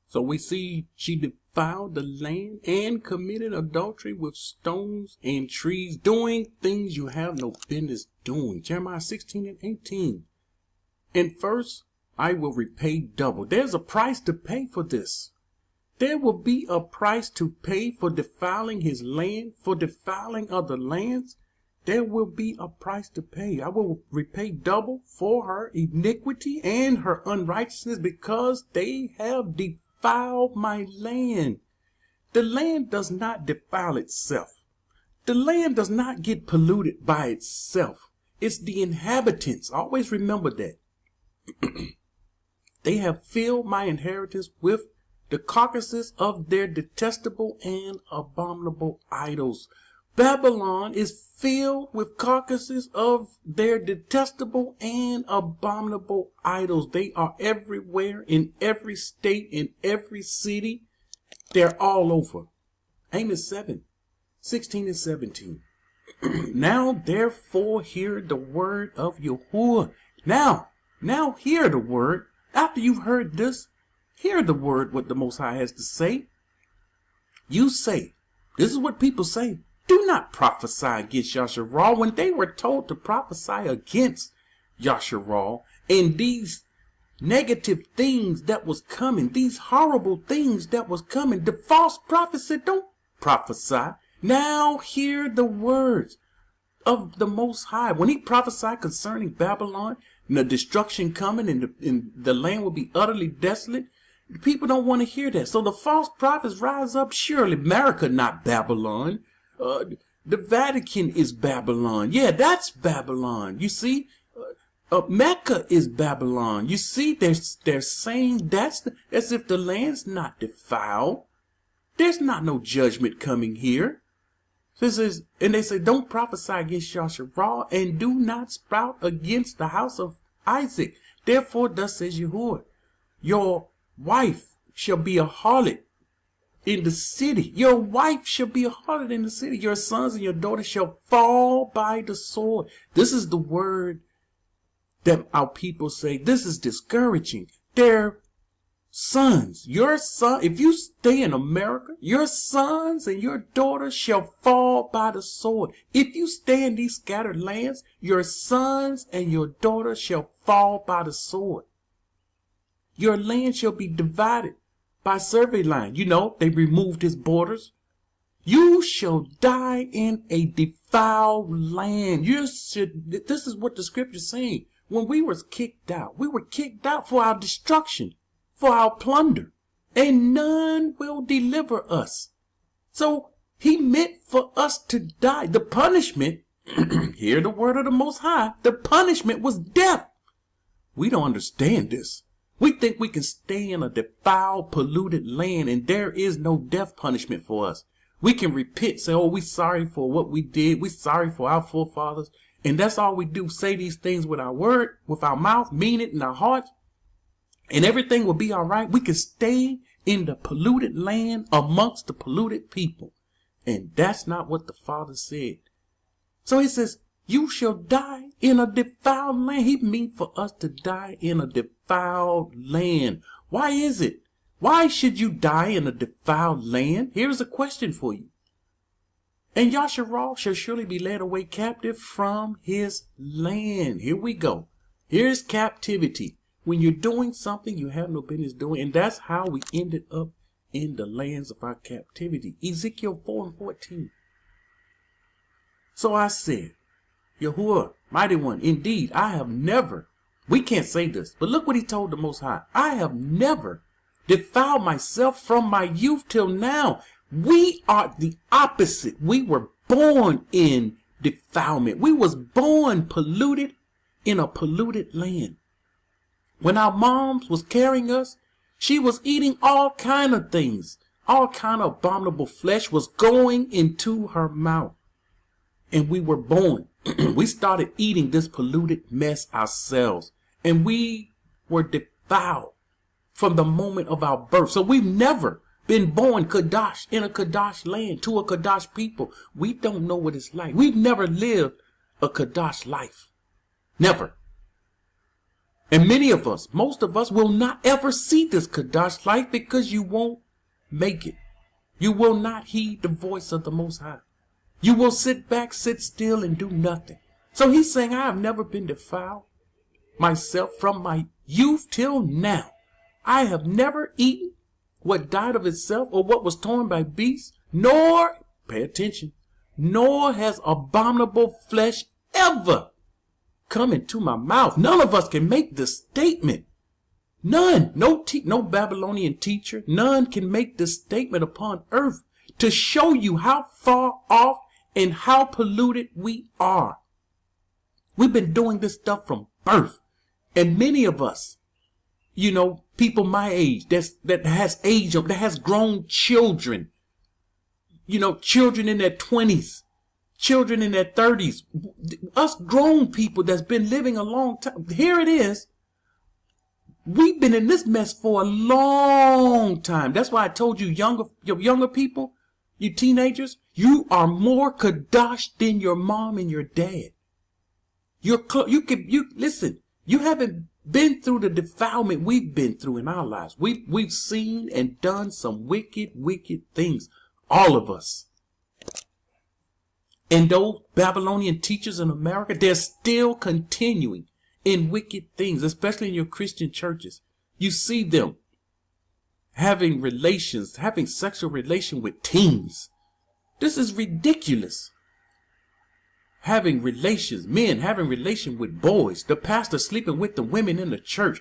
So we see she defiled the land and committed adultery with stones and trees, doing things you have no business doing. Jeremiah 16 and 18. And first, I will repay double. There's a price to pay for this. There will be a price to pay for defiling his land, for defiling other lands. There will be a price to pay. I will repay double for her iniquity and her unrighteousness because they have defiled my land. The land does not defile itself. The land does not get polluted by itself. It's the inhabitants. Always remember that. They have filled my inheritance with the carcasses of their detestable and abominable idols. Babylon is filled with carcasses of their detestable and abominable idols. They are everywhere, in every state, in every city. They're all over. Amos 7, 16 and 17. Now, therefore, hear the word of Yahuwah. Now hear the word. After you've heard this, hear the word, what the Most High has to say. You say, this is what people say, do not prophesy against Yasharal. When they were told to prophesy against Yasharal and these negative things that was coming, these horrible things that was coming, the false prophet said, don't prophesy. Now hear the words of the Most High. When he prophesied concerning Babylon, and the destruction coming, and the land will be utterly desolate, people don't want to hear that. So the false prophets rise up. Surely America, not Babylon. The Vatican is Babylon. Yeah, that's Babylon. You see, Mecca is Babylon. You see, they're saying that's as if the land's not defiled. There's not no judgment coming here. This is, and they say, don't prophesy against Yasharal and do not sprout against the house of Isaac. Therefore, thus says Yahuwah, your wife shall be a harlot in the city. Your wife shall be a harlot in the city. Your sons and your daughters shall fall by the sword. This is the word that our people say. This is discouraging. Their sons, your son, if you stay in America, your sons and your daughters shall fall by the sword. If you stay in these scattered lands, your sons and your daughters shall fall by the sword. Your land shall be divided by survey line. You know, they removed his borders. You shall die in a defiled land. This is what the scripture's saying. When we were kicked out for our destruction, for our plunder, and none will deliver us. So he meant for us to die. The punishment, hear the word of the Most High, the punishment was death. We don't understand this. We think we can stay in a defiled, polluted land and there is no death punishment for us. We can repent, say, oh, we're sorry for what we did. We're sorry for our forefathers. And that's all we do, say these things with our word, with our mouth, mean it in our heart. And everything will be all right. We can stay in the polluted land amongst the polluted people. And that's not what the Father said. So he says, you shall die in a defiled land. He means for us to die in a defiled land. Why is it? Why should you die in a defiled land? Here's a question for you. And Yasharal shall surely be led away captive from his land. Here we go. Here's captivity. When you're doing something you have no business doing. And that's how we ended up in the lands of our captivity. Ezekiel 4 and 14. So I said, Yahuwah, mighty one, indeed, I have never, we can't say this, but look what he told the Most High. I have never defiled myself from my youth till now. We are the opposite. We were born in defilement. We was born polluted in a polluted land. When our moms was carrying us, she was eating all kind of things. All kind of abominable flesh was going into her mouth. And we were born. We started eating this polluted mess ourselves. And we were defiled from the moment of our birth. So we've never been born qadash in a qadash land to a qadash people. We don't know what it's like. We've never lived a qadash life. Never. And many of us, most of us, will not ever see this qadash life because you won't make it. You will not heed the voice of the Most High. You will sit back, sit still, and do nothing. So he's saying, I have never been defiled myself from my youth till now. I have never eaten what died of itself or what was torn by beasts, nor, pay attention, nor has abominable flesh ever come into my mouth. None of us can make this statement. None. No Babylonian teacher. None can make this statement upon earth to show you how far off and how polluted we are. We've been doing this stuff from birth. And many of us, you know, people my age, that has grown children, you know, children in their 20s, children in their 30s, us grown people that's been living a long time. Here it is. We've been in this mess for a long time. That's why I told you, younger people, you teenagers, you are more qadash than your mom and your dad. Listen, you haven't been through the defilement we've been through in our lives. We've seen and done some wicked things. All of us. And those Babylonian teachers in America, they're still continuing in wicked things, especially in your Christian churches. You see them having sexual relation with teens. This is ridiculous. Men having relation with boys, the pastor sleeping with the women in the church.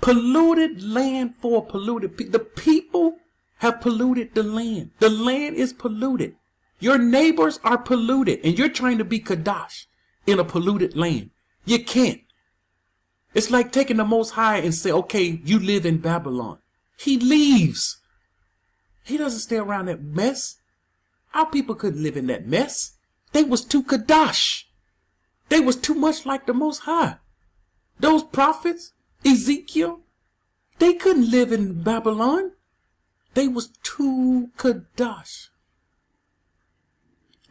Polluted land for polluted people. The people have polluted the land. The land is polluted. Your neighbors are polluted, and you're trying to be qadash in a polluted land. You can't. It's like taking the Most High and say, okay, you live in Babylon. He leaves. He doesn't stay around that mess. Our people couldn't live in that mess. They was too qadash. They was too much like the Most High. Those prophets, Ezekiel, they couldn't live in Babylon. They was too qadash.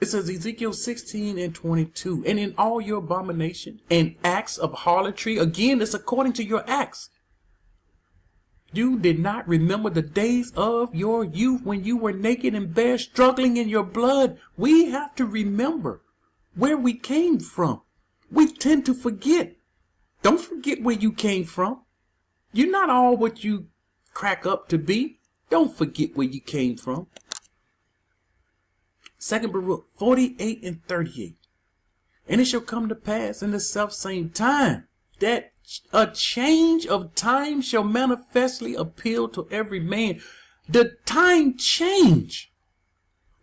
It says Ezekiel 16:22, and in all your abomination and acts of harlotry, again, it's according to your acts. You did not remember the days of your youth when you were naked and bare, struggling in your blood. We have to remember where we came from. We tend to forget. Don't forget where you came from. You're not all what you crack up to be. Don't forget where you came from. 2 Baruch 48:38. And it shall come to pass in the selfsame time that a change of time shall manifestly appeal to every man. The time change.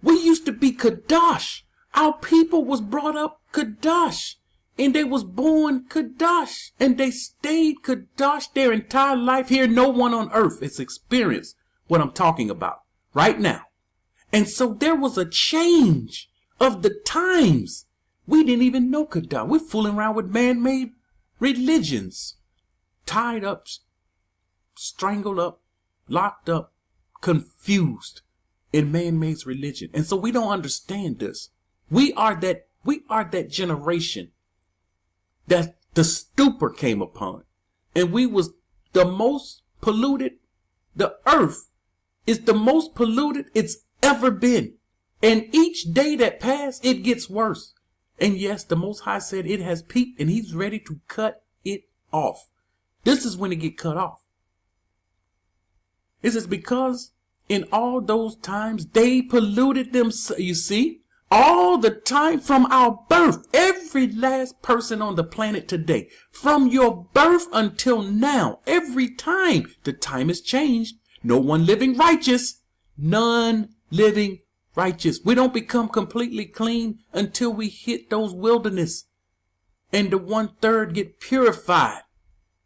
We used to be qadash. Our people was brought up qadash. And they was born qadash. And they stayed qadash their entire life. Here, no one on earth has experienced what I'm talking about right now. And so there was a change of the times. We didn't even know qadash. We're fooling around with man-made religions. Tied up, strangled up, locked up, confused in man-made religion. And so we don't understand this. We are that generation that the stupor came upon. And we was the most polluted. The earth is the most polluted it's ever been. And each day that passed, it gets worse. And yes, the Most High said it has peaked and he's ready to cut it off. This is when it get cut off. This is because in all those times, they polluted themselves. You see, all the time from our birth, every last person on the planet today, from your birth until now, every time, the time has changed. No one living righteous. None living righteous. We don't become completely clean until we hit those wilderness and the 1/3 get purified.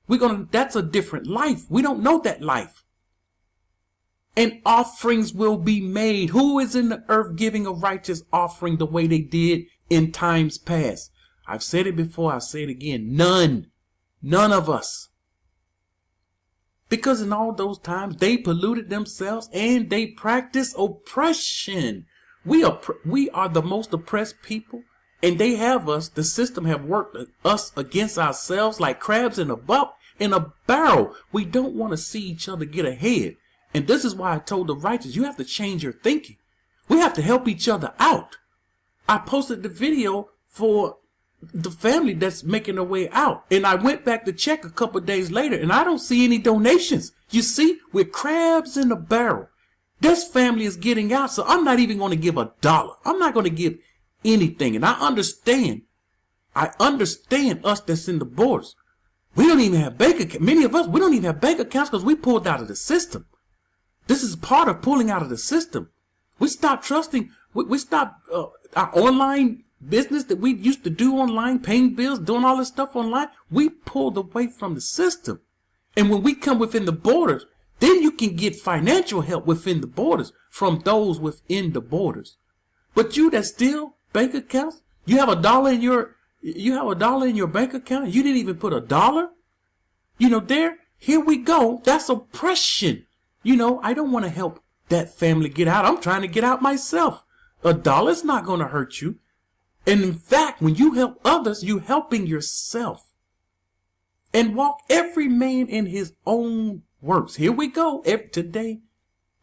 That's a different life. We don't know that life. And offerings will be made. Who is in the earth giving a righteous offering the way they did in times past? I've said it before. I'll say it again. None. None of us. Because in all those times, they polluted themselves and they practiced oppression. We are the most oppressed people, and they have us. The system have worked us against ourselves like crabs in a in a barrel. We don't want to see each other get ahead. And this is why I told the righteous, you have to change your thinking. We have to help each other out. I posted the video for the family that's making their way out. And I went back to check a couple of days later, and I don't see any donations. You see, we're crabs in a barrel. This family is getting out, so I'm not even going to give $1. I'm not going to give anything. And I understand us that's in the borders. We don't even have bank accounts. Many of us, we don't even have bank accounts because we pulled out of the system. This is part of pulling out of the system. We stopped trusting. We stopped our online business that we used to do online, paying bills, doing all this stuff online. We pulled away from the system. And when we come within the borders, then you can get financial help within the borders from those within the borders. But you that still bank accounts, you have $1 in your bank account. You didn't even put $1. Here we go. That's oppression. I don't want to help that family get out. I'm trying to get out myself. $1 is not going to hurt you. And in fact, when you help others, you're helping yourself. And walk every man in his own works. Here we go. Today,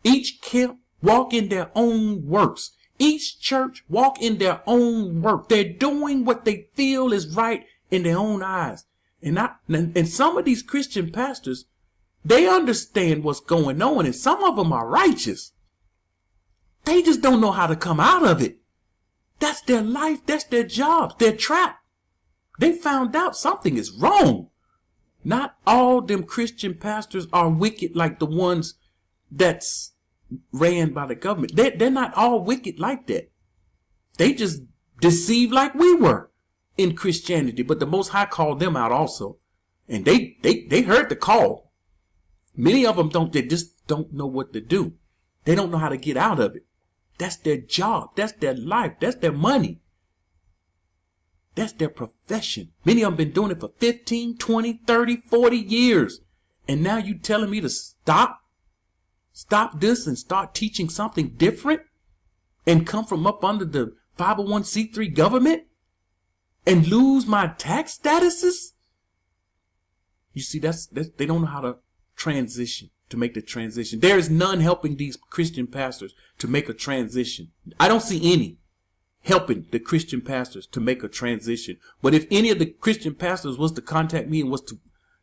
each camp walk in their own works. Each church walk in their own work. They're doing what they feel is right in their own eyes. And some of these Christian pastors, they understand what's going on, and some of them are righteous. They just don't know how to come out of it. That's their life. That's their job. They're trapped. They found out something is wrong. Not all them Christian pastors are wicked like the ones that's ran by the government. They're not all wicked like that. They just deceive like we were in Christianity. But the Most High called them out also. And they heard the call. Many of them they just don't know what to do. They don't know how to get out of it. That's their job. That's their life. That's their money. That's their profession. Many of them been doing it for 15, 20, 30, 40 years. And now you telling me to stop this and start teaching something different and come from up under the 501c3 government and lose my tax statuses? You see, they don't know how to transition, to make the transition. There is none helping these Christian pastors to make a transition. I don't see any helping the Christian pastors to make a transition. But if any of the Christian pastors was to contact me and was to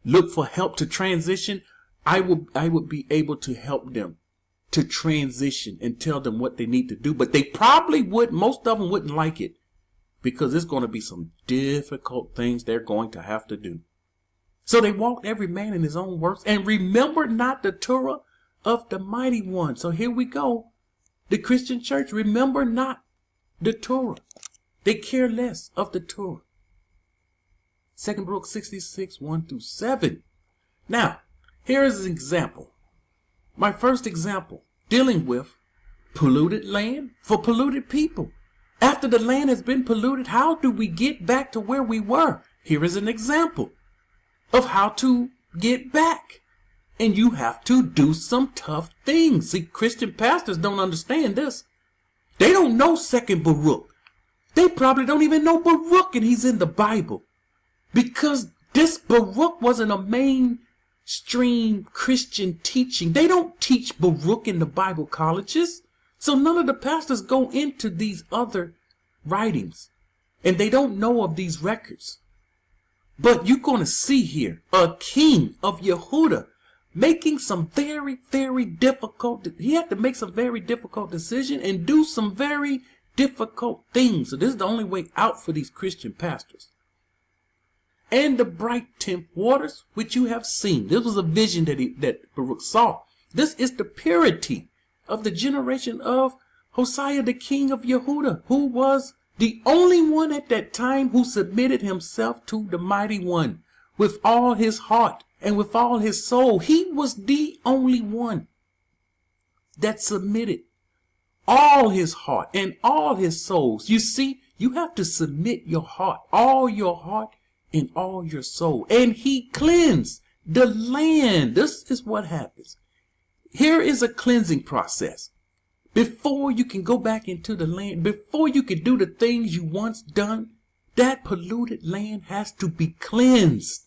look for help to transition, I would be able to help them to transition and tell them what they need to do. But they probably most of them wouldn't like it, because it's going to be some difficult things they're going to have to do. So they walked every man in his own works and remembered not the Torah of the Mighty One. So here we go. The Christian church remember not the Torah. They care less of the Torah. 2 Baruch 66, 1-7. Now, here is an example. My first example, dealing with polluted land for polluted people. After the land has been polluted, how do we get back to where we were? Here is an example of how to get back. And you have to do some tough things. See, Christian pastors don't understand this. They don't know 2 Baruch. They probably don't even know Baruch, and he's in the Bible. Because this Baruch wasn't a mainstream Christian teaching. They don't teach Baruch in the Bible colleges. So none of the pastors go into these other writings. And they don't know of these records. But you're going to see here a king of Yehuda making some very, very difficult. He had to make some very difficult decisions and do some very difficult things. So this is the only way out for these Christian pastors. And the bright 10th waters, which you have seen. This was a vision that Baruch saw. This is the purity of the generation of Hosea, the king of Yehuda, who was the only one at that time who submitted himself to the Mighty One with all his heart and with all his soul. He was the only one that submitted all his heart and all his souls. You see, you have to submit your heart and all your soul. And he cleansed the land. This is what happens. Here is a cleansing process. Before you can go back into the land, before you can do the things you once done, that polluted land has to be cleansed.